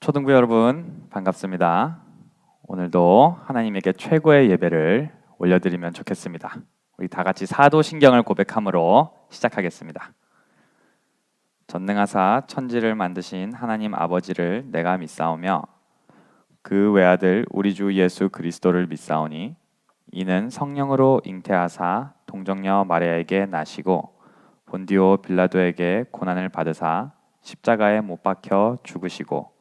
초등부 여러분 반갑습니다. 오늘도 하나님에게 최고의 예배를 올려드리면 좋겠습니다. 우리 다 같이 사도신경을 고백함으로 시작하겠습니다. 전능하사 천지를 만드신 하나님 아버지를 내가 믿사오며 그 외아들 우리 주 예수 그리스도를 믿사오니 이는 성령으로 잉태하사 동정녀 마리아에게 나시고 본디오 빌라도에게 고난을 받으사 십자가에 못 박혀 죽으시고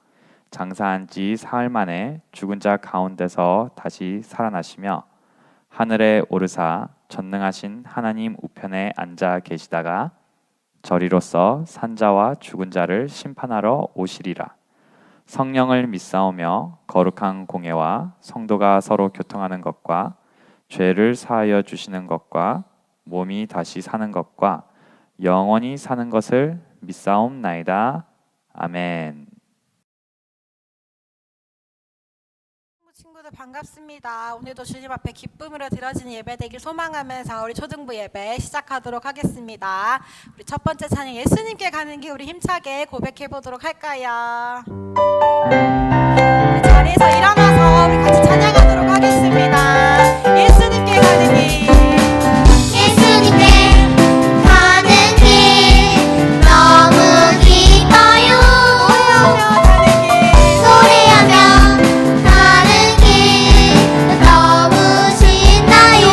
장사한 지 사흘 만에 죽은 자 가운데서 다시 살아나시며 하늘에 오르사 전능하신 하나님 우편에 앉아 계시다가 저리로서 산자와 죽은 자를 심판하러 오시리라. 성령을 믿사오며 거룩한 공예와 성도가 서로 교통하는 것과 죄를 사하여 주시는 것과 몸이 다시 사는 것과 영원히 사는 것을 믿사옵나이다. 아멘. 친구들 반갑습니다. 오늘도 주님 앞에 기쁨으로 드려지는 예배 되길 소망하면서 우리 초등부 예배 시작하도록 하겠습니다. 우리 첫 번째 찬양 예수님께 가는 길 우리 힘차게 고백해 보도록 할까요? 우리 자리에서 일어나서 우리 같이 찬양하도록 하겠습니다. 예수님께 가는 길 예수님께 가는 길 너무 기뻐요. 노래하며 가는 길 너무 신나요.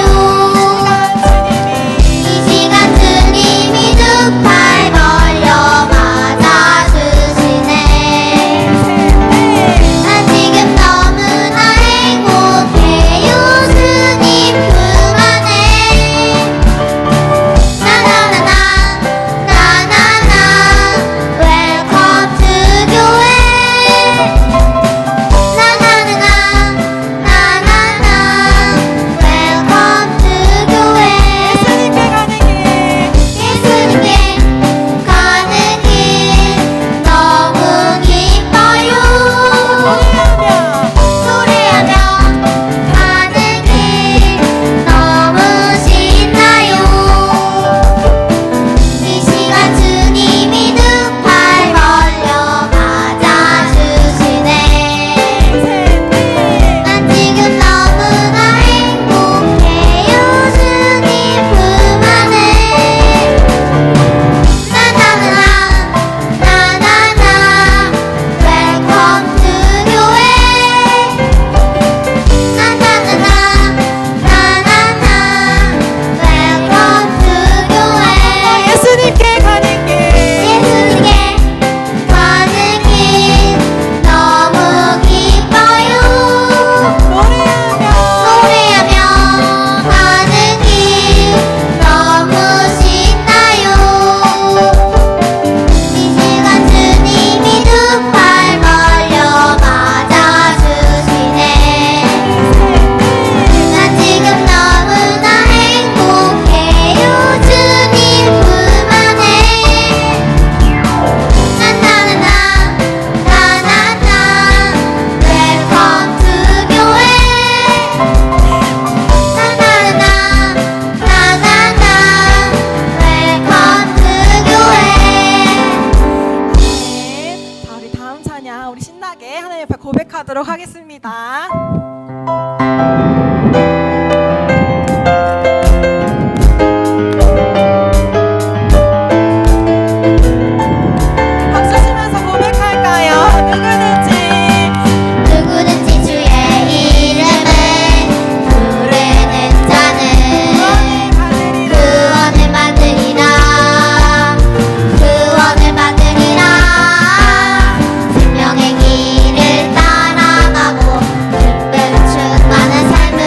이 시간 주님이 두 팔 벌려 맞아주시네. 난 지금 너무나 행복해요. 주님 품 안에 나나나나 나나나 웰컴 투 교회 나나나나 나나나 웰컴 투 교회 예수님께 가는 길 예수님께 가는 길 너무 기뻐요. 노래하며 가는 길 너무 신나요. 이 시간 주님이 두 팔 벌려 맞아주시네. 난 지금 너무나 행복해요. 주님 품 안에 나나나나 나나나 웰컴 투 교회 나나나나 나나나 웰컴 투 교회 예수님께 가는 길 예수님께 가는 길 너무 기뻐요. 노래하며 가는 길 너무 신나요. 이 시간 주님이 두 팔 벌려 맞아주시네. 난 지금 너무나 행복해요. 주님 품 안에 나나나나 나나나 웰컴 투 교회 나나나나 나나나 웰컴 투 교회 자, 우리 다음 찬양 우리 신나게 하나님 앞에 고백하도록 하겠습니다. 박수 치면서 고백할까요? 누구든지 주의 이름을 부르는 자는 구원을 받으리라. 구원을 받으리라. 생명의 길을 따라가고 기쁨 충만한 삶을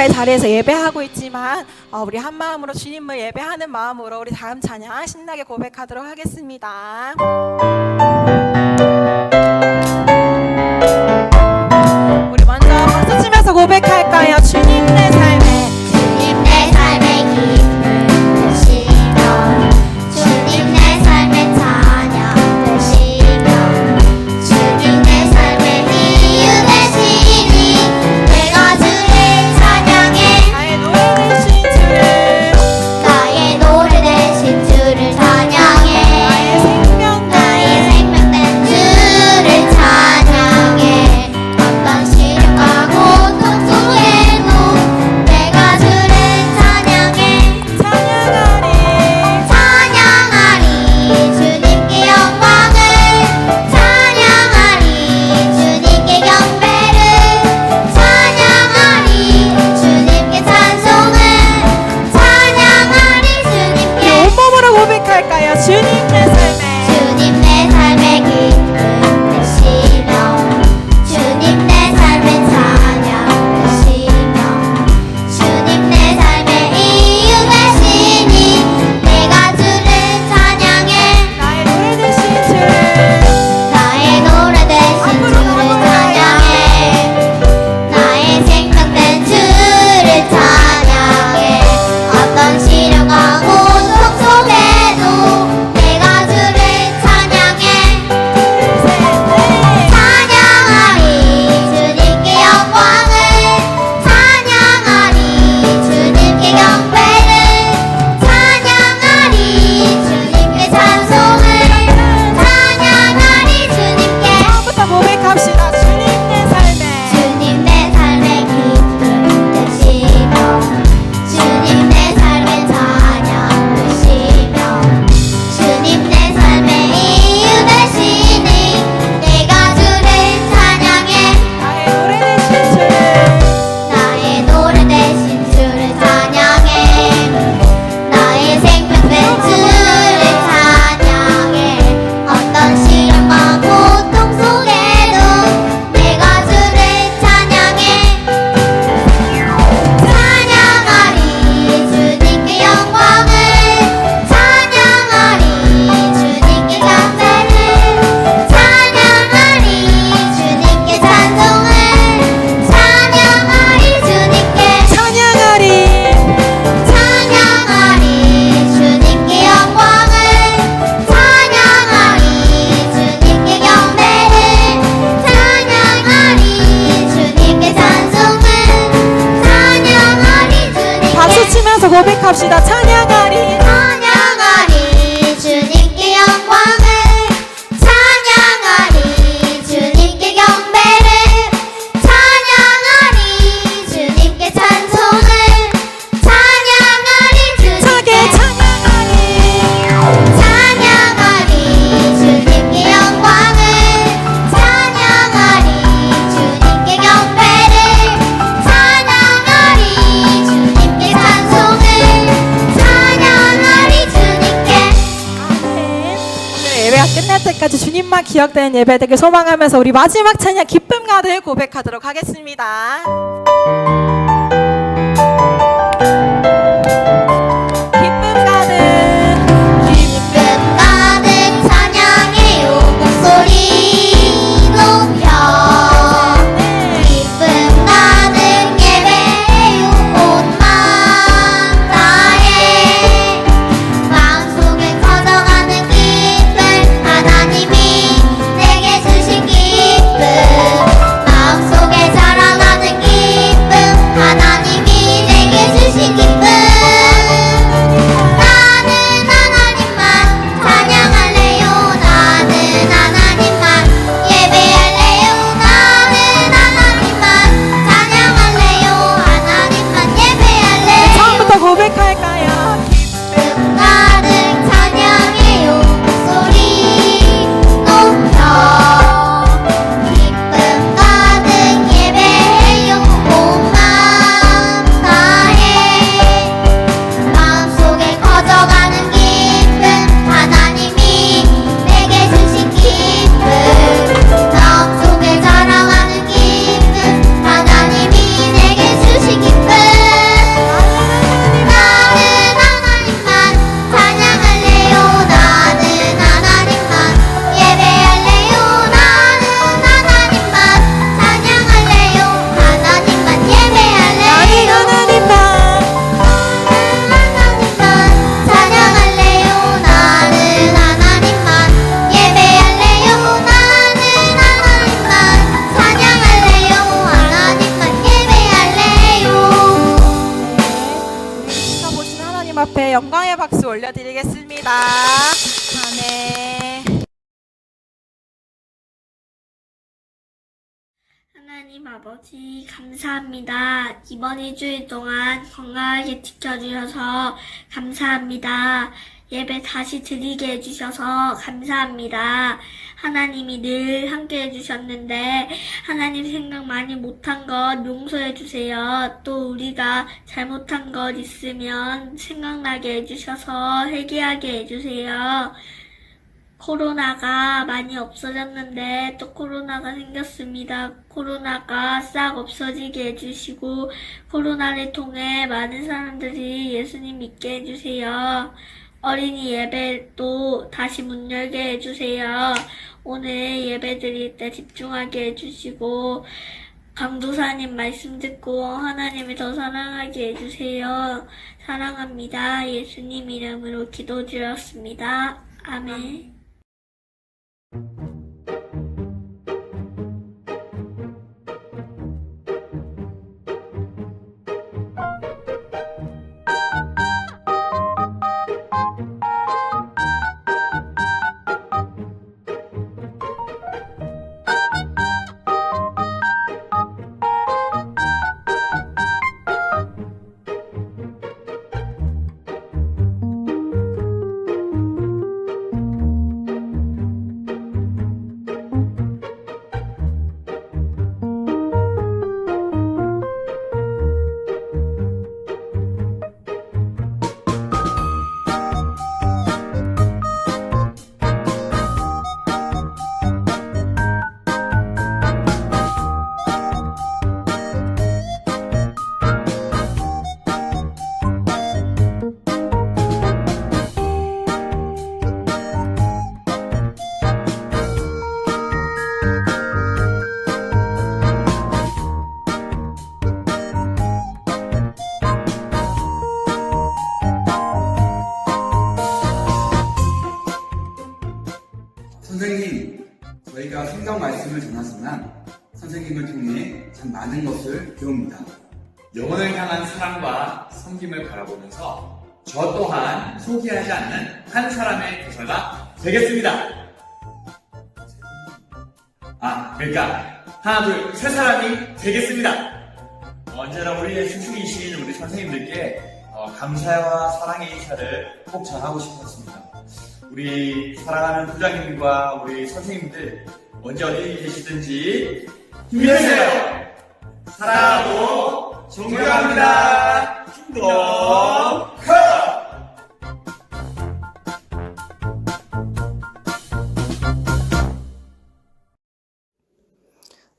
각자의 자리에서 예배하고 있지만 우리 한 마음으로 주님을 예배하는 마음으로 우리 다음 찬양 신나게 고백하도록 하겠습니다. 우리 먼저 박수 치면서 고백할까요? 주님 내 삶에 주님 내 삶의 기쁨 되시며 주님 내 삶의 찬양 되시며 주님 내 삶의 이유 되시니 내가 주를 찬양해 나의 노래 대신 주를 나의 노래 대신 주를 찬양해 나의 생명된 주를 찬양해 어떤 시련과 고통 속에도 내가 주를 찬양해 찬양하리 주님께 영광을 찬양하리 주님께 경배를 찬양하리 주님께 찬송을 찬양하리 주님께 온몸으로 고백할까요? 주님 내 삶에 주님 내 삶의 기쁨 되시며 주님 내 삶의 찬양 되시며 주님 내 삶의 이유 되시니 내가 주를 찬양해 나의 노래 대신 주 나의 노래 대신 주를 찬양해 나의 생명된 주를 찬양해 어떤 시련과 고통 속에도 내가 주를 찬양해 찬양하리 주님께 영광을 찬양하리 주님께 경배를 찬양하리 주님께 찬송을 찬양하리 주님께 처음부터 고백합시다. 주님 내 삶에 주님 내 삶의 기쁨 되시며 주님 내 삶의 찬양 되시며 주님 내 삶의 이유 되시니 내가 주를 찬양해 나의 노래 대신 주 나의 노래 대신 주를 찬양해 나의 생명된 주를 찬양해 어떤 시련과 고통 속에도 내가 주를 찬양해 찬양하리 주님께 영광을 찬양하리 주님께 경배를 찬양하리 주님께 찬송을 찬양하리 주님께 찬양하리 찬양하리 주님께 영광을 찬양하리 주님께 경배를 찬양하리 주님께 찬송을 찬양하리 주님께 박수 치면서 고백합시다. 찬양하리 찬양하리 주님께 영광을 찬양하리 주님께 경배를 찬양하리 주님께 찬송을 찬양하리 주님께 찬양하리 주님께 영광을 찬양하리 주님께 경배를 찬양하리 주님께 찬송을 찬양하리 주님께 오늘 예배가 끝날 때까지 주님만 기억되는 예배 되길 소망하면서 우리 마지막 찬양 기쁨 가득 고백하도록 하겠습니다. 기쁨 가득 기쁨 가득 찬양해요 목소리 높여 기쁨 가득 예배해요 온 마음 다해 마음속에 터져가는 기쁨 하나님이 내게 주신 기쁨 마음속에 자라나는 기쁨 하나님이 내게 주신 기쁨 주님 앞에 영광의 박수 올려드리겠습니다. 아멘. 하나님 아버지 감사합니다. 이번 2주일 동안 건강하게 지켜주셔서 감사합니다. 예배 다시 드리게 해주셔서 감사합니다. 하나님이 늘 함께 해주셨는데 하나님 생각 많이 못한 것 용서해주세요. 또 우리가 잘못한 것 있으면 생각나게 해주셔서 회개하게 해주세요. 코로나가 많이 없어졌는데 또 코로나가 생겼습니다. 코로나가 싹 없어지게 해주시고 코로나를 통해 많은 사람들이 예수님 믿게 해주세요. 어린이 예배도 다시 문 열게 해주세요. 오늘 예배 드릴 때 집중하게 해주시고 강도사님 말씀 듣고 하나님을 더 사랑하게 해주세요. 사랑합니다. 예수님 이름으로 기도드렸습니다. 아멘. 선생님, 저희가 성경 말씀을 전하지만 선생님을 통해 참 많은 것을 배웁니다. 영혼을 향한 사랑과 섬김을 바라보면서 저 또한 포기하지 않는 한 사람의 교사가 되겠습니다. 그러니까 하나, 둘, 세 사람이 되겠습니다. 언제나 우리의 스승이신 우리 선생님들께 감사와 사랑의 인사를 꼭 전하고 싶었습니다. 우리 사랑하는 부장님과 우리 선생님들 언제 어디 계시든지 힘내세요. 사랑하고 존경합니다. 킹덤 컷!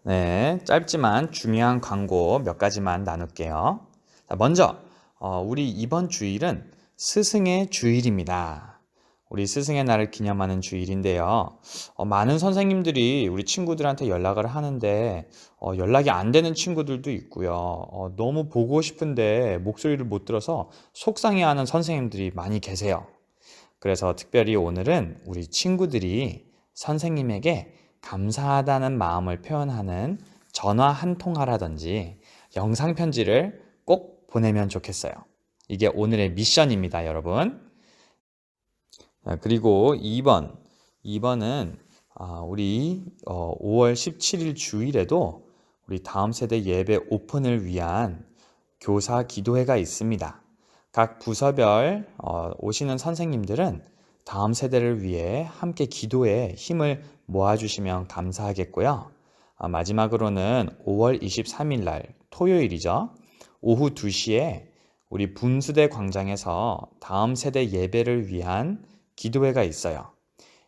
네, 짧지만 중요한 광고 몇 가지만 나눌게요. 자, 먼저 우리 이번 주일은 스승의 주일입니다. 우리 스승의 날을 기념하는 주일인데요. 많은 선생님들이 우리 친구들한테 연락을 하는데 연락이 안 되는 친구들도 있고요. 너무 보고 싶은데 목소리를 못 들어서 속상해하는 선생님들이 많이 계세요. 그래서 특별히 오늘은 우리 친구들이 선생님에게 감사하다는 마음을 표현하는 전화 한 통화라든지 영상 편지를 꼭 보내면 좋겠어요. 이게 오늘의 미션입니다, 여러분. 그리고 2번은 우리 5월 17일 주일에도 우리 다음 세대 예배 오픈을 위한 교사 기도회가 있습니다. 각 부서별 오시는 선생님들은 다음 세대를 위해 함께 기도에 힘을 모아주시면 감사하겠고요. 마지막으로는 5월 23일 날 토요일이죠. 오후 2시에 우리 분수대 광장에서 다음 세대 예배를 위한 기도회가 있어요.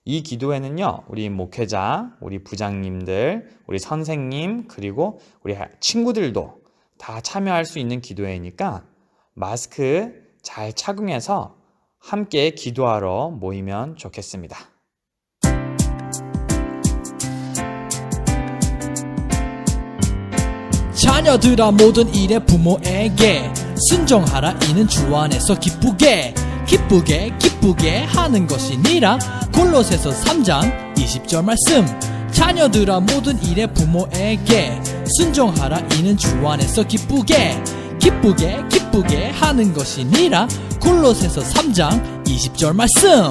이 기도회는요, 우리 목회자, 우리 부장님들, 우리 선생님, 그리고 우리 친구들도 다 참여할 수 있는 기도회니까 마스크 잘 착용해서 함께 기도하러 모이면 좋겠습니다. 자녀들아 모든 일에 부모에게 순종하라. 이는 주 안에서 기쁘게 하는 것이니라. 골로새서 3장 20절 말씀. 자녀들아 모든 일에 부모에게 순종하라. 이는 주 안에서 기쁘게 기쁘게 기쁘게 하는 것이니라. 골로새서 3장 20절 말씀.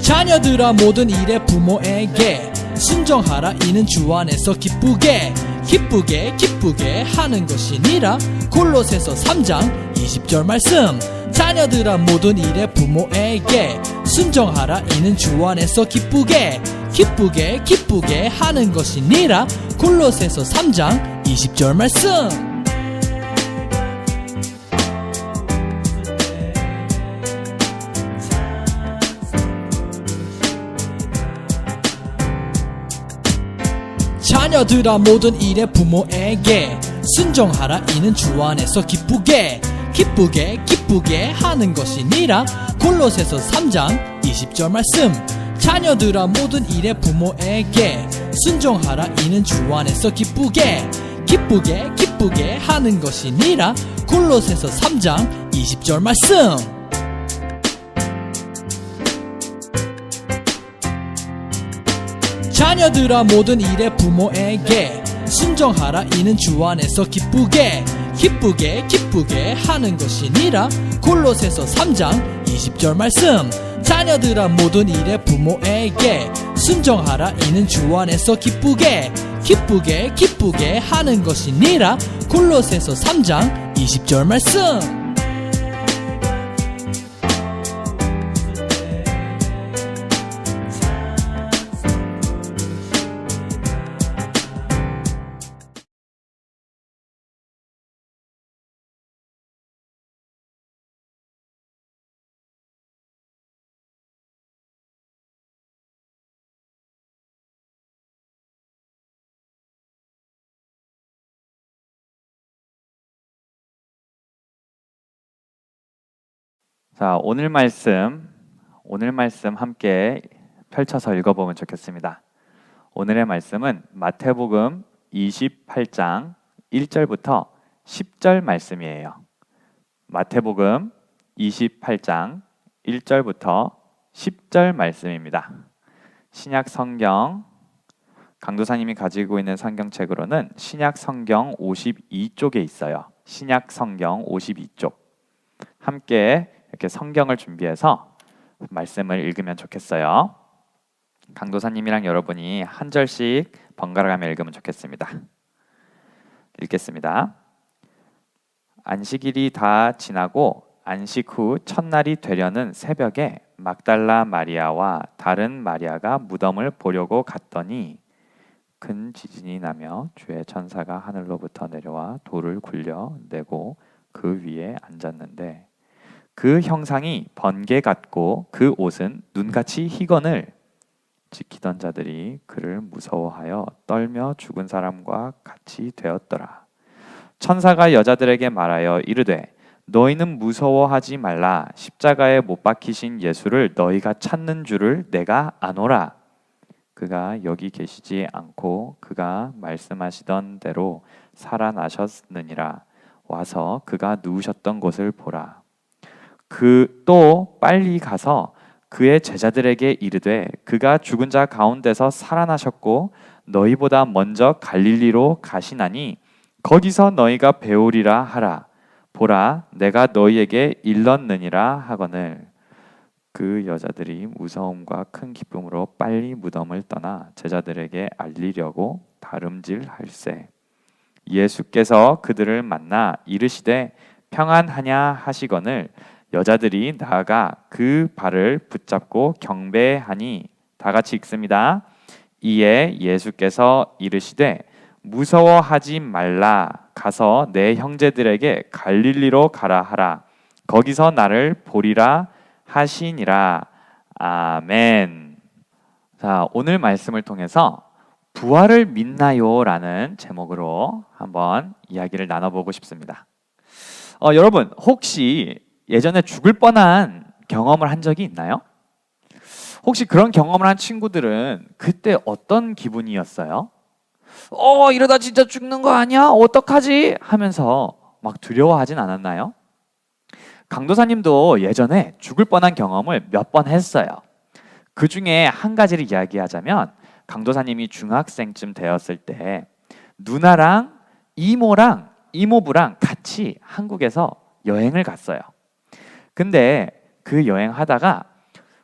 자녀들아 모든 일에 부모에게 순종하라. 이는 주 안에서 기쁘게 기쁘게 기쁘게 하는 것이니라. 골로새서 3장 20절 말씀. 자녀들아 모든 일에 부모에게 순종하라. 이는 주 안에서 기쁘게 기쁘게 기쁘게 하는 것이니라. 골로새서 3장 20절 말씀. 자녀들아 모든 일에 부모에게 순종하라. 이는 주 안에서 기쁘게 기쁘게 기쁘게 하는 것이니라. 골로새서 3장 20절 말씀. 자녀들아 모든 일에 부모에게 순종하라. 이는 주 안에서 기쁘게 기쁘게 기쁘게 하는 것이니라. 골로새서 3장 20절 말씀. 자녀들아 모든 일에 부모에게 순종하라. 이는 주 안에서 기쁘게 기쁘게 기쁘게 하는 것이니라. 골로새서 3장 20절 말씀. 자녀들아 모든 일에 부모에게 순종하라. 이는 주 안에서 기쁘게 기쁘게 기쁘게 하는 것이니라. 골로새서 3장 20절 말씀. 자, 오늘 말씀 함께 펼쳐서 읽어보면 좋겠습니다. 오늘의 말씀은 마태복음 28장 1절부터 10절 말씀이에요. 마태복음 28장 1절부터 10절 말씀입니다. 신약 성경 강도사님이 가지고 있는 성경책으로는 신약 성경 52쪽에 있어요. 신약 성경 52쪽. 함께 이렇게 성경을 준비해서 말씀을 읽으면 좋겠어요. 강도사님이랑 여러분이 한 절씩 번갈아가며 읽으면 좋겠습니다. 읽겠습니다. 안식일이 다 지나고 안식 후 첫날이 되려는 새벽에 막달라 마리아와 다른 마리아가 무덤을 보려고 갔더니 큰 지진이 나며 주의 천사가 하늘로부터 내려와 돌을 굴려내고 그 위에 앉았는데 그 형상이 번개 같고 그 옷은 눈같이 희건을 지키던 자들이 그를 무서워하여 떨며 죽은 사람과 같이 되었더라. 천사가 여자들에게 말하여 이르되 너희는 무서워하지 말라. 십자가에 못 박히신 예수를 너희가 찾는 줄을 내가 아노라. 그가 여기 계시지 않고 그가 말씀하시던 대로 살아나셨느니라. 와서 그가 누우셨던 곳을 보라. 그 또 빨리 가서 그의 제자들에게 이르되 그가 죽은 자 가운데서 살아나셨고 너희보다 먼저 갈릴리로 가시나니 거기서 너희가 배우리라 하라. 보라, 내가 너희에게 일렀느니라 하거늘. 그 여자들이 무서움과 큰 기쁨으로 빨리 무덤을 떠나 제자들에게 알리려고 다름질할세. 예수께서 그들을 만나 이르시되 평안하냐 하시거늘 여자들이 나아가 그 발을 붙잡고 경배하니 다 같이 읽습니다. 이에 예수께서 이르시되 무서워하지 말라. 가서 내 형제들에게 갈릴리로 가라 하라. 거기서 나를 보리라 하시니라. 아멘. 자, 오늘 말씀을 통해서 부활을 믿나요? 라는 제목으로 한번 이야기를 나눠보고 싶습니다. 여러분, 혹시 예전에 죽을 뻔한 경험을 한 적이 있나요? 혹시 그런 경험을 한 친구들은 그때 어떤 기분이었어요? 이러다 진짜 죽는 거 아니야? 어떡하지? 하면서 막 두려워하진 않았나요? 강도사님도 예전에 죽을 뻔한 경험을 몇 번 했어요. 그 중에 한 가지를 이야기하자면 강도사님이 중학생쯤 되었을 때 누나랑 이모랑 이모부랑 같이 한국에서 여행을 갔어요. 근데 그 여행하다가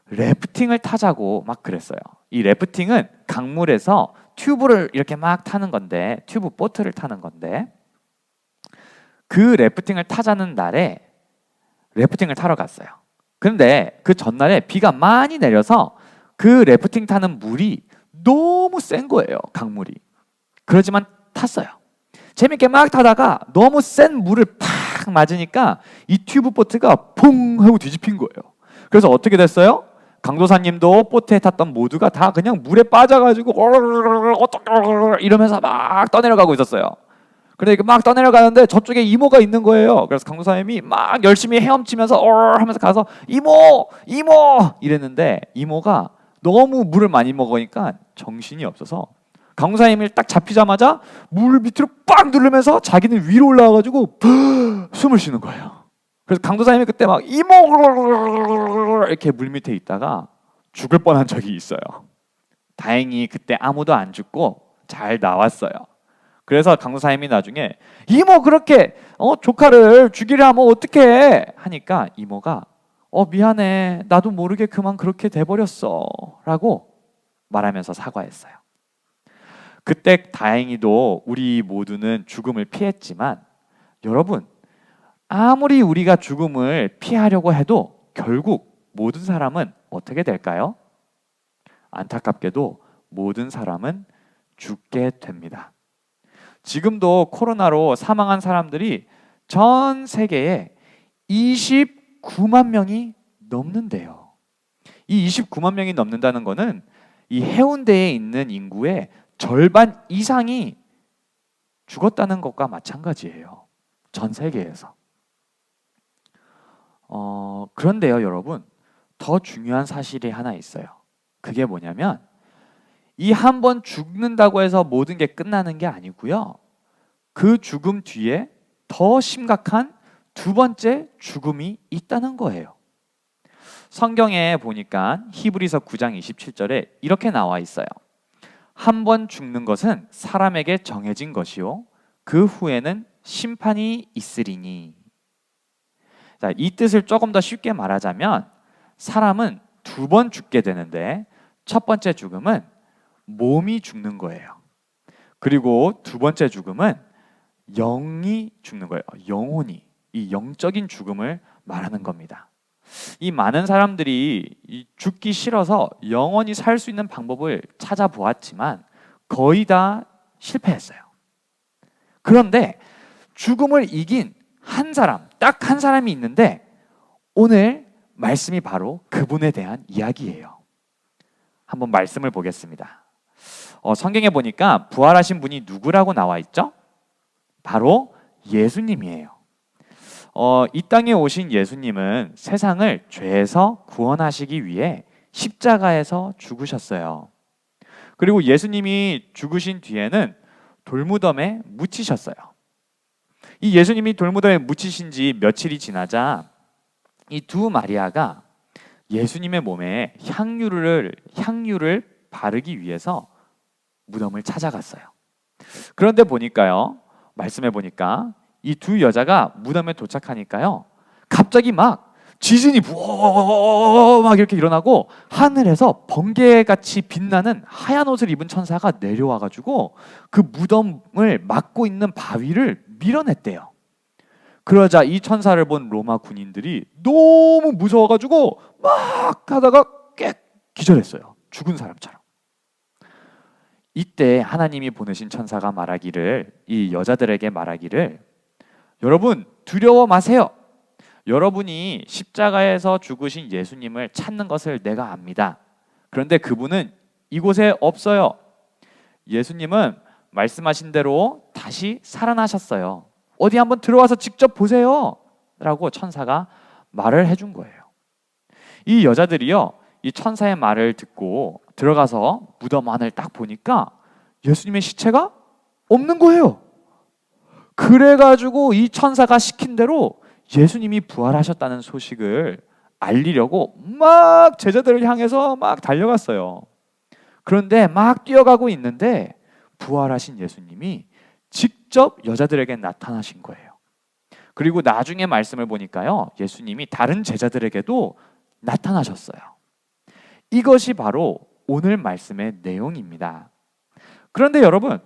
래프팅을 타자고 막 그랬어요. 이 래프팅은 강물에서 튜브를 이렇게 막 타는 건데, 튜브 보트를 타는 건데, 그 래프팅을 타자는 날에 래프팅을 타러 갔어요. 근데 그 전날에 비가 많이 내려서 그 래프팅 타는 물이 너무 센 거예요, 강물이. 그러지만 탔어요. 재밌게 막 타다가 너무 센 물을 팍 맞으니까 이 튜브 보트가 퐁 하고 뒤집힌 거예요. 그래서 어떻게 됐어요? 강도사님도 보트에 탔던 모두가 다 그냥 물에 빠져가지고 이러면서 막 떠내려가고 있었어요. 그런데 막 떠내려가는데 저쪽에 이모가 있는 거예요. 그래서 강도사님이 막 열심히 헤엄치면서 하면서 가서 이모! 이모! 이랬는데 이모가 너무 물을 많이 먹으니까 정신이 없어서 강도사님이 딱 잡히자마자 물 밑으로 빡 누르면서 자기는 위로 올라와가지고 숨을 쉬는 거예요. 그래서 강도사님이 그때 막 이모! 이렇게 물 밑에 있다가 죽을 뻔한 적이 있어요. 다행히 그때 아무도 안 죽고 잘 나왔어요. 그래서 강도사님이 나중에 이모 그렇게 조카를 죽이려 하면 어떡해 하니까 이모가 미안해, 나도 모르게 그만 그렇게 돼버렸어 라고 말하면서 사과했어요. 그때 다행히도 우리 모두는 죽음을 피했지만 여러분, 아무리 우리가 죽음을 피하려고 해도 결국 모든 사람은 어떻게 될까요? 안타깝게도 모든 사람은 죽게 됩니다. 지금도 코로나로 사망한 사람들이 전 세계에 29만 명이 넘는데요. 이 29만 명이 넘는다는 것은 이 해운대에 있는 인구의 절반 이상이 죽었다는 것과 마찬가지예요. 전 세계에서. 그런데요, 여러분, 더 중요한 사실이 하나 있어요. 그게 뭐냐면 이 한 번 죽는다고 해서 모든 게 끝나는 게 아니고요. 그 죽음 뒤에 더 심각한 두 번째 죽음이 있다는 거예요. 성경에 보니까 히브리서 9장 27절에 이렇게 나와 있어요. 한 번 죽는 것은 사람에게 정해진 것이요 그 후에는 심판이 있으리니. 자, 이 뜻을 조금 더 쉽게 말하자면 사람은 두 번 죽게 되는데 첫 번째 죽음은 몸이 죽는 거예요. 그리고 두 번째 죽음은 영이 죽는 거예요. 영혼이, 이 영적인 죽음을 말하는 겁니다. 이 많은 사람들이 죽기 싫어서 영원히 살 수 있는 방법을 찾아보았지만 거의 다 실패했어요. 그런데 죽음을 이긴 한 사람, 딱 한 사람이 있는데 오늘 말씀이 바로 그분에 대한 이야기예요. 한번 말씀을 보겠습니다. 성경에 보니까 부활하신 분이 누구라고 나와 있죠? 바로 예수님이에요. 이 땅에 오신 예수님은 세상을 죄에서 구원하시기 위해 십자가에서 죽으셨어요. 그리고 예수님이 죽으신 뒤에는 돌무덤에 묻히셨어요. 이 예수님이 돌무덤에 묻히신 지 며칠이 지나자 이 두 마리아가 예수님의 몸에 향유를 바르기 위해서 무덤을 찾아갔어요. 그런데 보니까요, 말씀해 보니까 이 두 여자가 무덤에 도착하니까요, 갑자기 막 지진이 막 이렇게 일어나고 하늘에서 번개같이 빛나는 하얀 옷을 입은 천사가 내려와가지고 그 무덤을 막고 있는 바위를 밀어냈대요. 그러자 이 천사를 본 로마 군인들이 너무 무서워가지고 막 하다가 꽤 기절했어요. 죽은 사람처럼. 이때 하나님이 보내신 천사가 말하기를, 이 여자들에게 말하기를, 여러분 두려워 마세요. 여러분이 십자가에서 죽으신 예수님을 찾는 것을 내가 압니다. 그런데 그분은 이곳에 없어요. 예수님은 말씀하신 대로 다시 살아나셨어요. 어디 한번 들어와서 직접 보세요 라고 천사가 말을 해준 거예요. 이 여자들이요, 이 천사의 말을 듣고 들어가서 무덤 안을 딱 보니까 예수님의 시체가 없는 거예요. 그래가지고 이 천사가 시킨 대로 예수님이 부활하셨다는 소식을 알리려고 막 제자들을 향해서 막 달려갔어요. 그런데 막 뛰어가고 있는데 부활하신 예수님이 직접 여자들에게 나타나신 거예요. 그리고 나중에 말씀을 보니까요, 예수님이 다른 제자들에게도 나타나셨어요. 이것이 바로 오늘 말씀의 내용입니다. 그런데 여러분,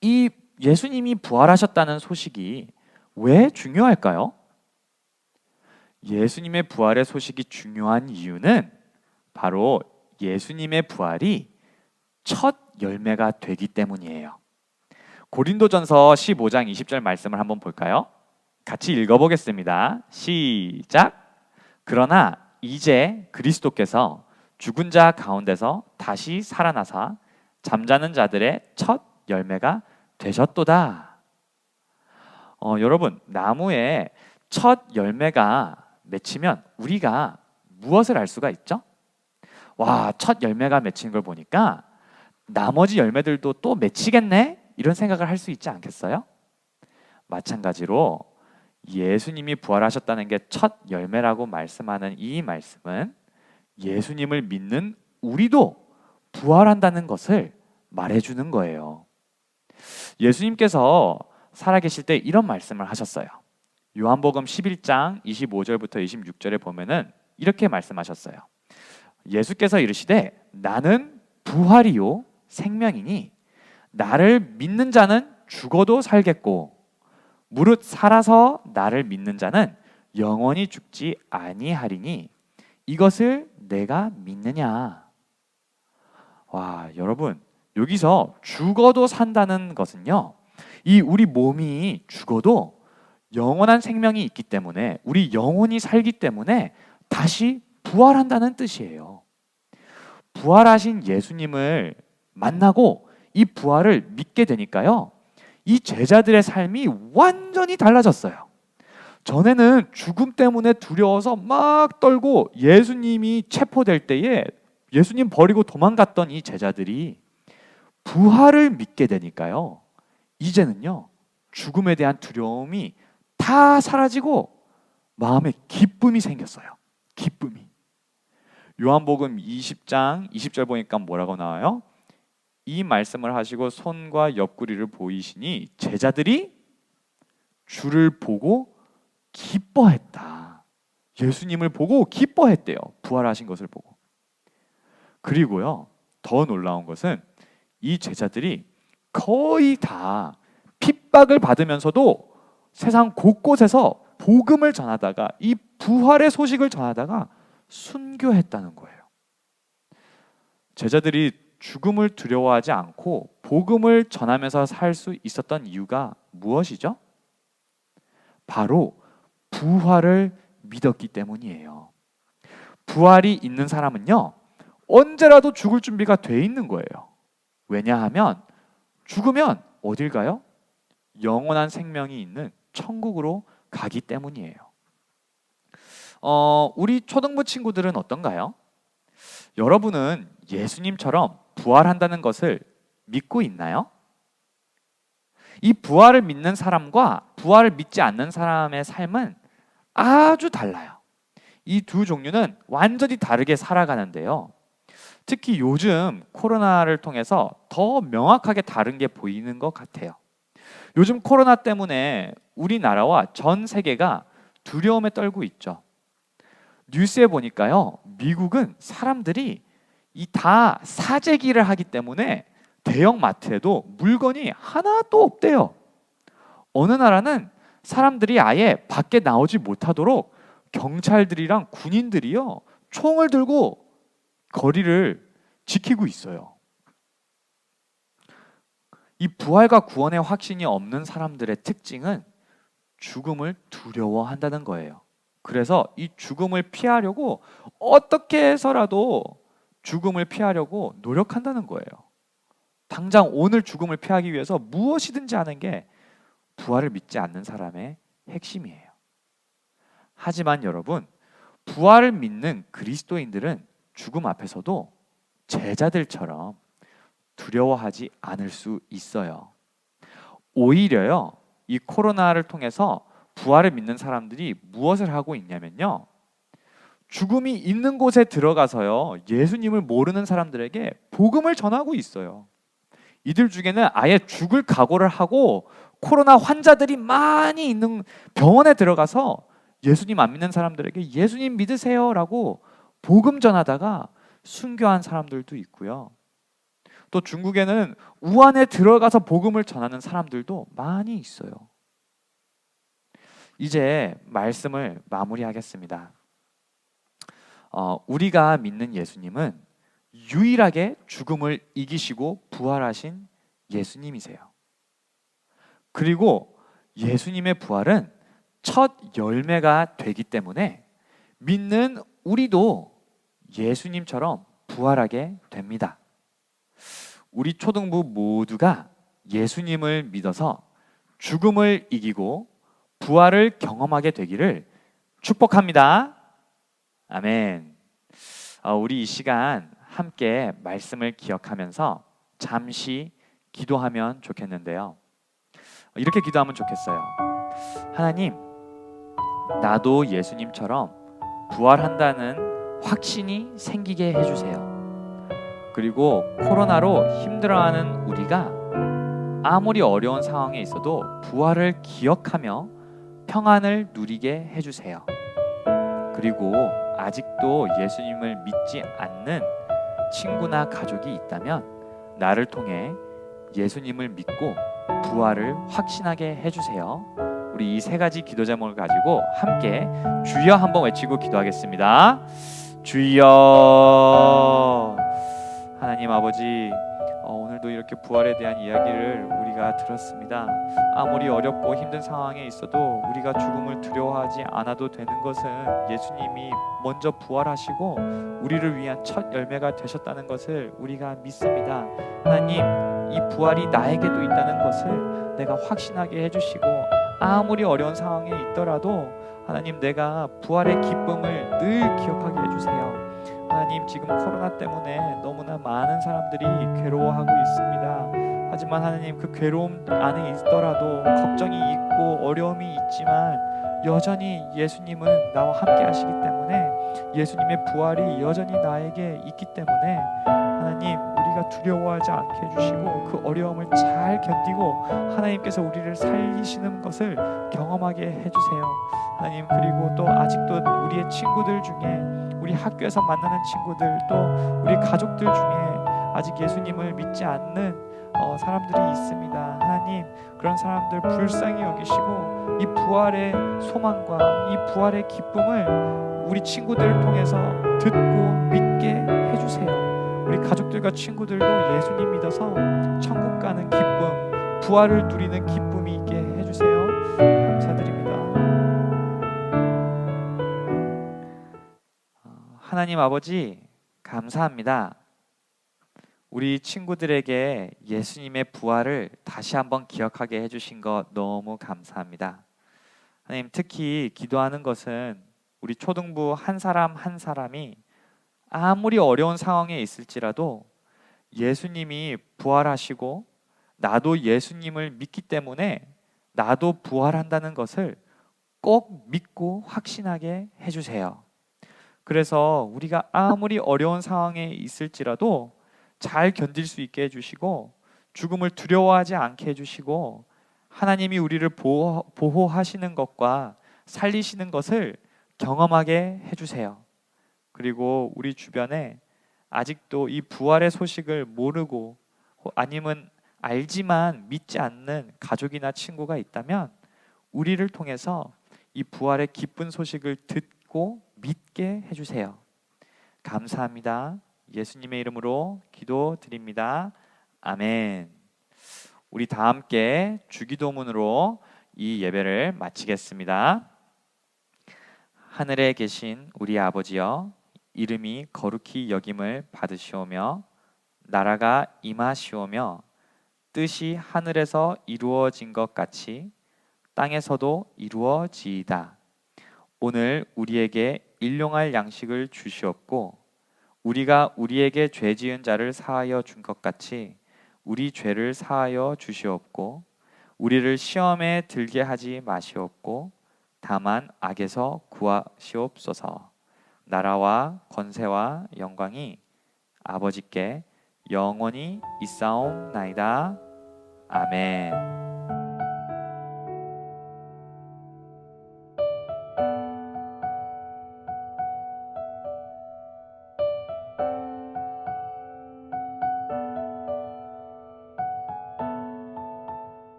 이 예수님이 부활하셨다는 소식이 왜 중요할까요? 예수님의 부활의 소식이 중요한 이유는 바로 예수님의 부활이 첫 열매가 되기 때문이에요. 고린도전서 15장 20절 말씀을 한번 볼까요? 같이 읽어보겠습니다. 시작. 그러나 이제 그리스도께서 죽은 자 가운데서 다시 살아나사 잠자는 자들의 첫 열매가 되셨도다. 여러분, 나무에 첫 열매가 맺히면 우리가 무엇을 알 수가 있죠? 와, 첫 열매가 맺힌 걸 보니까 나머지 열매들도 또 맺히겠네? 이런 생각을 할 수 있지 않겠어요? 마찬가지로 예수님이 부활하셨다는 게 첫 열매라고 말씀하는 이 말씀은 예수님을 믿는 우리도 부활한다는 것을 말해주는 거예요. 예수님께서 살아계실 때 이런 말씀을 하셨어요. 요한복음 11장 25절부터 26절에 보면은 이렇게 말씀하셨어요. 예수께서 이르시되 나는 부활이요 생명이니 나를 믿는 자는 죽어도 살겠고 무릇 살아서 나를 믿는 자는 영원히 죽지 아니하리니 이것을 내가 믿느냐. 와, 여러분, 여기서 죽어도 산다는 것은요, 이 우리 몸이 죽어도 영원한 생명이 있기 때문에, 우리 영혼이 살기 때문에 다시 부활한다는 뜻이에요. 부활하신 예수님을 만나고 이 부활을 믿게 되니까요, 이 제자들의 삶이 완전히 달라졌어요. 전에는 죽음 때문에 두려워서 막 떨고 예수님이 체포될 때에 예수님 버리고 도망갔던 이 제자들이 부활을 믿게 되니까요, 이제는요 죽음에 대한 두려움이 다 사라지고 마음에 기쁨이 생겼어요. 기쁨이. 요한복음 20장 20절 보니까 뭐라고 나와요? 이 말씀을 하시고 손과 옆구리를 보이시니 제자들이 주를 보고 기뻐했다. 예수님을 보고 기뻐했대요. 부활하신 것을 보고. 그리고요, 더 놀라운 것은 이 제자들이 거의 다 핍박을 받으면서도 세상 곳곳에서 복음을 전하다가 이 부활의 소식을 전하다가 순교했다는 거예요. 제자들이 죽음을 두려워하지 않고 복음을 전하면서 살 수 있었던 이유가 무엇이죠? 바로 부활을 믿었기 때문이에요. 부활이 있는 사람은요, 언제라도 죽을 준비가 돼 있는 거예요. 왜냐하면 죽으면 어딜 가요? 영원한 생명이 있는 천국으로 가기 때문이에요. 우리 초등부 친구들은 어떤가요? 여러분은 예수님처럼 부활한다는 것을 믿고 있나요? 이 부활을 믿는 사람과 부활을 믿지 않는 사람의 삶은 아주 달라요. 이 두 종류는 완전히 다르게 살아가는데요. 특히 요즘 코로나를 통해서 더 명확하게 다른 게 보이는 것 같아요. 요즘 코로나 때문에 우리나라와 전 세계가 두려움에 떨고 있죠. 뉴스에 보니까요, 미국은 사람들이 이 다 사재기를 하기 때문에 대형 마트에도 물건이 하나도 없대요. 어느 나라는 사람들이 아예 밖에 나오지 못하도록 경찰들이랑 군인들이요, 총을 들고 거리를 지키고 있어요. 이 부활과 구원의 확신이 없는 사람들의 특징은 죽음을 두려워한다는 거예요. 그래서 이 죽음을 피하려고 어떻게 해서라도 죽음을 피하려고 노력한다는 거예요. 당장 오늘 죽음을 피하기 위해서 무엇이든지 하는 게 부활을 믿지 않는 사람의 핵심이에요. 하지만 여러분, 부활을 믿는 그리스도인들은 죽음 앞에서도 제자들처럼 두려워하지 않을 수 있어요. 오히려요, 이 코로나를 통해서 부활을 믿는 사람들이 무엇을 하고 있냐면요, 죽음이 있는 곳에 들어가서요, 예수님을 모르는 사람들에게 복음을 전하고 있어요. 이들 중에는 아예 죽을 각오를 하고 코로나 환자들이 많이 있는 병원에 들어가서 예수님 안 믿는 사람들에게 예수님 믿으세요라고 복음 전하다가 순교한 사람들도 있고요. 또 중국에는 우한에 들어가서 복음을 전하는 사람들도 많이 있어요. 이제 말씀을 마무리하겠습니다. 우리가 믿는 예수님은 유일하게 죽음을 이기시고 부활하신 예수님이세요. 그리고 예수님의 부활은 첫 열매가 되기 때문에 믿는 우리도 예수님처럼 부활하게 됩니다. 우리 초등부 모두가 예수님을 믿어서 죽음을 이기고 부활을 경험하게 되기를 축복합니다. 아멘. 우리 이 시간 함께 말씀을 기억하면서 잠시 기도하면 좋겠는데요. 이렇게 기도하면 좋겠어요. 하나님, 나도 예수님처럼 부활한다는 확신이 생기게 해주세요. 그리고 코로나로 힘들어하는 우리가 아무리 어려운 상황에 있어도 부활을 기억하며 평안을 누리게 해주세요. 그리고 아직도 예수님을 믿지 않는 친구나 가족이 있다면 나를 통해 예수님을 믿고 부활을 확신하게 해주세요. 우리 이 세 가지 기도 제목을 가지고 함께 주여 한번 외치고 기도하겠습니다. 주여. 하나님 아버지, 오늘도 이렇게 부활에 대한 이야기를 우리가 들었습니다. 아무리 어렵고 힘든 상황에 있어도 우리가 죽음을 두려워하지 않아도 되는 것은 예수님이 먼저 부활하시고 우리를 위한 첫 열매가 되셨다는 것을 우리가 믿습니다. 하나님, 이 부활이 나에게도 있다는 것을 내가 확신하게 해주시고 아무리 어려운 상황에 있더라도 하나님, 내가 부활의 기쁨을 늘 기억하게 해주세요. 하나님, 지금 코로나 때문에 너무나 많은 사람들이 괴로워하고 있습니다. 하지만 하나님, 그 괴로움 안에 있더라도 걱정이 있고 어려움이 있지만 여전히 예수님은 나와 함께 하시기 때문에 예수님의 부활이 여전히 나에게 있기 때문에 하나님, 우리가 두려워하지 않게 해주시고 그 어려움을 잘 견디고 하나님께서 우리를 살리시는 것을 경험하게 해주세요. 하나님, 그리고 또 아직도 우리의 친구들 중에 우리 학교에서 만나는 친구들, 또 우리 가족들 중에 아직 예수님을 믿지 않는 사람들이 있습니다. 하나님, 그런 사람들 불쌍히 여기시고 이 부활의 소망과 이 부활의 기쁨을 우리 친구들을 통해서 듣고 믿게 해주세요. 우리 가족들과 친구들도 예수님 믿어서 천국 가는 기쁨, 부활을 누리는 기쁨이 있게 해주세요. 감사드립니다. 하나님 아버지, 감사합니다. 우리 친구들에게 예수님의 부활을 다시 한번 기억하게 해주신 것 너무 감사합니다. 하나님, 특히 기도하는 것은 우리 초등부 한 사람 한 사람이 아무리 어려운 상황에 있을지라도 예수님이 부활하시고 나도 예수님을 믿기 때문에 나도 부활한다는 것을 꼭 믿고 확신하게 해주세요. 그래서 우리가 아무리 어려운 상황에 있을지라도 잘 견딜 수 있게 해주시고 죽음을 두려워하지 않게 해주시고 하나님이 우리를 보호하시는 것과 살리시는 것을 경험하게 해주세요. 그리고 우리 주변에 아직도 이 부활의 소식을 모르고 아니면 알지만 믿지 않는 가족이나 친구가 있다면 우리를 통해서 이 부활의 기쁜 소식을 듣고 믿게 해주세요. 감사합니다. 예수님의 이름으로 기도드립니다. 아멘. 우리 다 함께 주기도문으로 이 예배를 마치겠습니다. 하늘에 계신 우리 아버지여, 이름이 거룩히 여김을 받으시오며 나라가 임하시오며 뜻이 하늘에서 이루어진 것 같이 땅에서도 이루어지이다. 오늘 우리에게 일용할 양식을 주시옵고 우리가 우리에게 죄 지은 자를 사하여 준 것 같이 우리 죄를 사하여 주시옵고 우리를 시험에 들게 하지 마시옵고 다만 악에서 구하시옵소서. 나라와 권세와 영광이 아버지께 영원히 있사옵나이다. 아멘.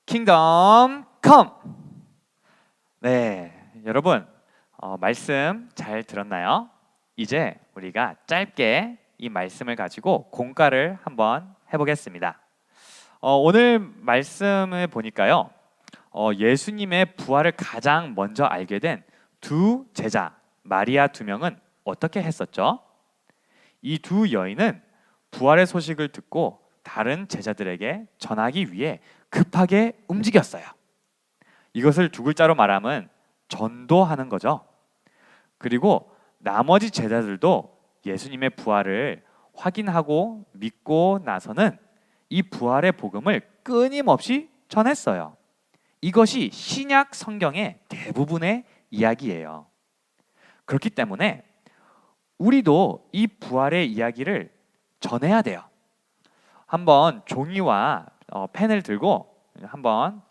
킹덤 컴. 네, 여러분 말씀 잘 들었나요? 이제 우리가 짧게 이 말씀을 가지고 공과를 한번 해보겠습니다. 오늘 말씀을 보니까요, 예수님의 부활을 가장 먼저 알게 된 두 제자 마리아 두 명은 어떻게 했었죠? 이 두 여인은 부활의 소식을 듣고 다른 제자들에게 전하기 위해 급하게 움직였어요. 이것을 두 글자로 말하면 전도하는 거죠. 그리고 나머지 제자들도 예수님의 부활을 확인하고 믿고 나서는 이 부활의 복음을 끊임없이 전했어요. 이것이 신약 성경의 대부분의 이야기예요. 그렇기 때문에 우리도 이 부활의 이야기를 전해야 돼요. 한번 종이와 펜을 들고 한번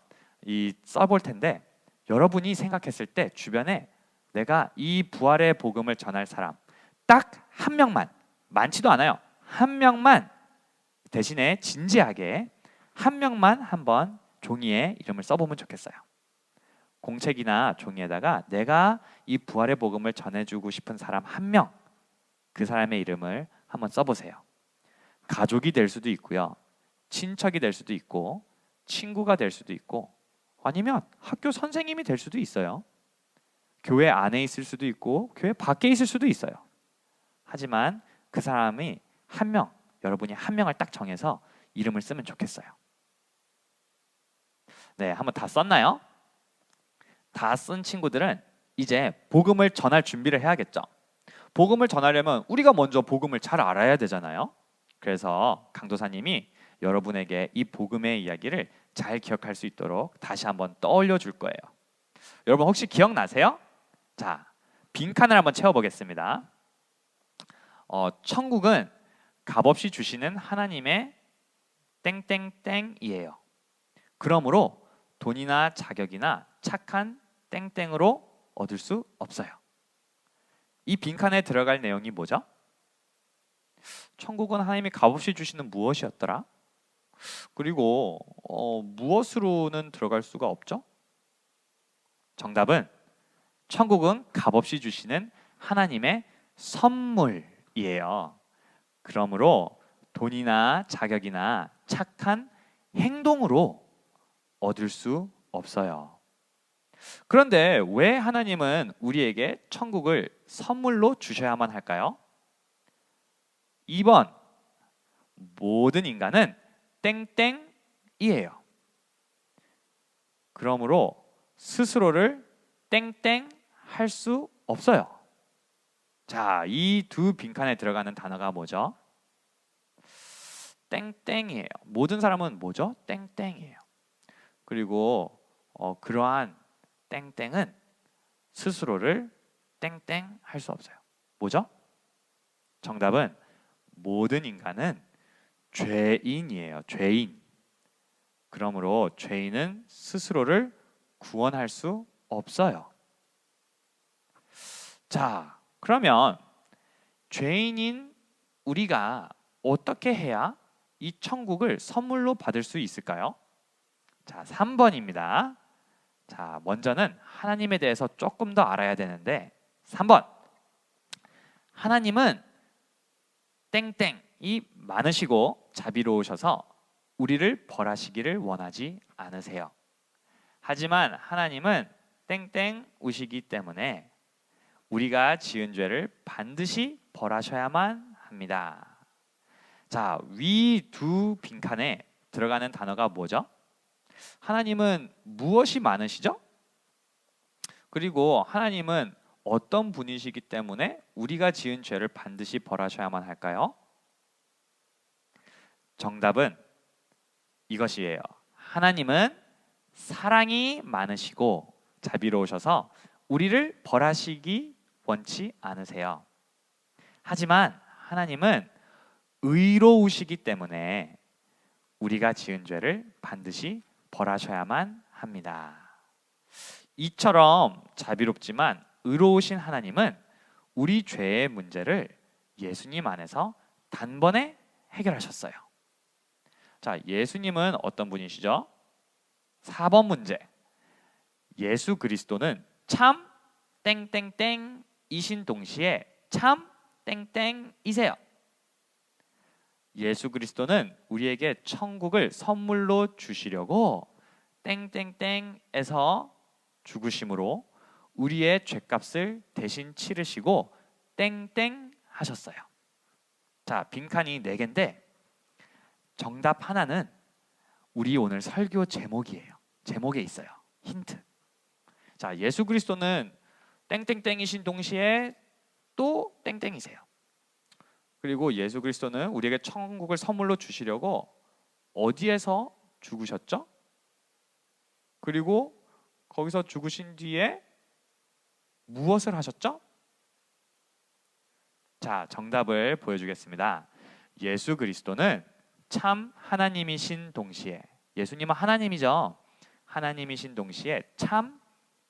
써볼 텐데, 여러분이 생각했을 때 주변에 내가 이 부활의 복음을 전할 사람 딱 한 명만, 많지도 않아요, 한 명만, 대신에 진지하게 한 명만 한번 종이에 이름을 써보면 좋겠어요. 공책이나 종이에다가 내가 이 부활의 복음을 전해주고 싶은 사람 한 명, 그 사람의 이름을 한번 써보세요. 가족이 될 수도 있고요, 친척이 될 수도 있고, 친구가 될 수도 있고, 아니면 학교 선생님이 될 수도 있어요. 교회 안에 있을 수도 있고 교회 밖에 있을 수도 있어요. 하지만 그 사람이 한 명, 여러분이 한 명을 딱 정해서 이름을 쓰면 좋겠어요. 네, 한번 다 썼나요? 다 쓴 친구들은 이제 복음을 전할 준비를 해야겠죠. 복음을 전하려면 우리가 먼저 복음을 잘 알아야 되잖아요. 그래서 강도사님이 여러분에게 이 복음의 이야기를 잘 기억할 수 있도록 다시 한번 떠올려 줄 거예요. 여러분 혹시 기억나세요? 자, 빈칸을 한번 채워보겠습니다. 천국은 값없이 주시는 하나님의 땡땡땡이에요. 그러므로 돈이나 자격이나 착한 땡땡으로 얻을 수 없어요. 이 빈칸에 들어갈 내용이 뭐죠? 천국은 하나님이 값없이 주시는 무엇이었더라? 그리고 무엇으로는 들어갈 수가 없죠? 정답은 천국은 값없이 주시는 하나님의 선물이에요. 그러므로 돈이나 자격이나 착한 행동으로 얻을 수 없어요. 그런데 왜 하나님은 우리에게 천국을 선물로 주셔야만 할까요? 2번, 모든 인간은 땡땡이에요. 그러므로 스스로를 땡땡 할 수 없어요. 자, 이 두 빈칸에 들어가는 단어가 뭐죠? 땡땡이에요. 모든 사람은 뭐죠? 땡땡이에요. 그리고 그러한 땡땡은 스스로를 땡땡 할 수 없어요. 뭐죠? 정답은 모든 인간은 죄인이에요. 죄인. 그러므로 죄인은 스스로를 구원할 수 없어요. 자, 그러면 죄인인 우리가 어떻게 해야 이 천국을 선물로 받을 수 있을까요? 자, 3번입니다. 자, 먼저는 하나님에 대해서 조금 더 알아야 되는데, 3번, 하나님은 땡땡이 많으시고 자비로우셔서 우리를 벌하시기를 원하지 않으세요. 하지만 하나님은 땡땡우시기 때문에 우리가 지은 죄를 반드시 벌하셔야만 합니다. 자, 위 두 빈칸에 들어가는 단어가 뭐죠? 하나님은 무엇이 많으시죠? 그리고 하나님은 어떤 분이시기 때문에 우리가 지은 죄를 반드시 벌하셔야만 할까요? 정답은 이것이에요. 하나님은 사랑이 많으시고 자비로우셔서 우리를 벌하시기 원치 않으세요. 하지만 하나님은 의로우시기 때문에 우리가 지은 죄를 반드시 벌하셔야만 합니다. 이처럼 자비롭지만 의로우신 하나님은 우리 죄의 문제를 예수님 안에서 단번에 해결하셨어요. 자, 예수님은 어떤 분이시죠? 4번 문제. 예수 그리스도는 참 땡땡땡이신 동시에 참 땡땡이세요. 예수 그리스도는 우리에게 천국을 선물로 주시려고 땡땡땡에서 죽으심으로 우리의 죄값을 대신 치르시고 땡땡 하셨어요. 자, 빈칸이 4개인데 정답 하나는 우리 오늘 설교 제목이에요. 제목에 있어요. 힌트. 자, 예수 그리스도는 땡땡땡이신 동시에 또 땡땡이세요. 그리고 예수 그리스도는 우리에게 천국을 선물로 주시려고 어디에서 죽으셨죠? 그리고 거기서 죽으신 뒤에 무엇을 하셨죠? 자, 정답을 보여주겠습니다. 예수 그리스도는 참 하나님이신 동시에, 예수님은 하나님이죠. 하나님이신 동시에 참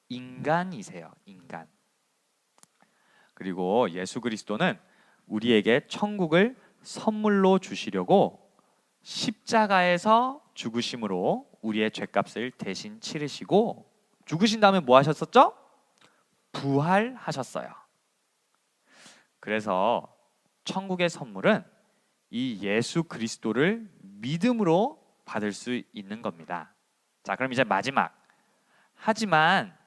인간이세요. 인간. 그리고 예수 그리스도는 우리에게 천국을 선물로 주시려고 십자가에서 죽으심으로 우리의 죄값을 대신 치르시고 죽으신 다음에 뭐 하셨었죠? 부활하셨어요. 그래서 천국의 선물은 이 예수 그리스도를 믿음으로 받을 수 있는 겁니다. 자, 그럼 이제 마지막. 하지만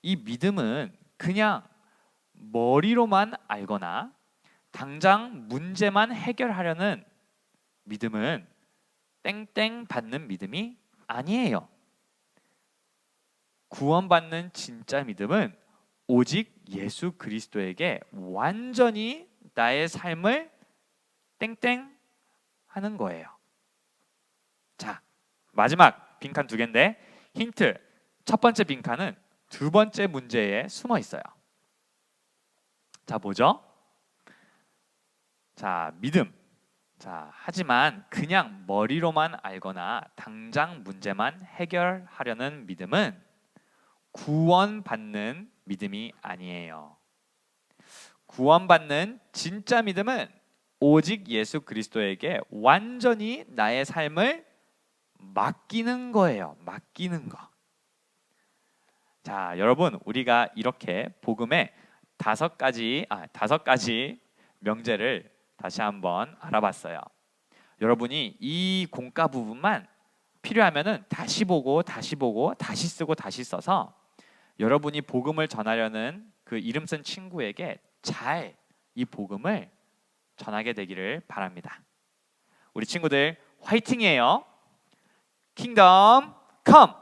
이 믿음은 그냥 머리로만 알거나 당장 문제만 해결하려는 믿음은 땡땡 받는 믿음이 아니에요. 구원받는 진짜 믿음은 오직 예수 그리스도에게 완전히 나의 삶을 땡땡 하는 거예요. 자, 마지막 빈칸 2개인데 힌트. 첫 번째 빈칸은 두 번째 문제에 숨어 있어요. 자, 뭐죠? 자, 믿음. 자, 하지만 그냥 머리로만 알거나 당장 문제만 해결하려는 믿음은 구원받는 믿음이 아니에요. 구원받는 진짜 믿음은 오직 예수 그리스도에게 완전히 나의 삶을 맡기는 거예요. 맡기는 거. 자, 여러분, 우리가 이렇게 복음의 5가지 명제를 다시 한번 알아봤어요. 여러분이 이 공과 부분만 필요하면은 다시 보고 다시 쓰고 다시 써서 여러분이 복음을 전하려는 그 이름 쓴 친구에게 잘 이 복음을 전하게 되기를 바랍니다. 우리 친구들 화이팅이에요. 킹덤 컴!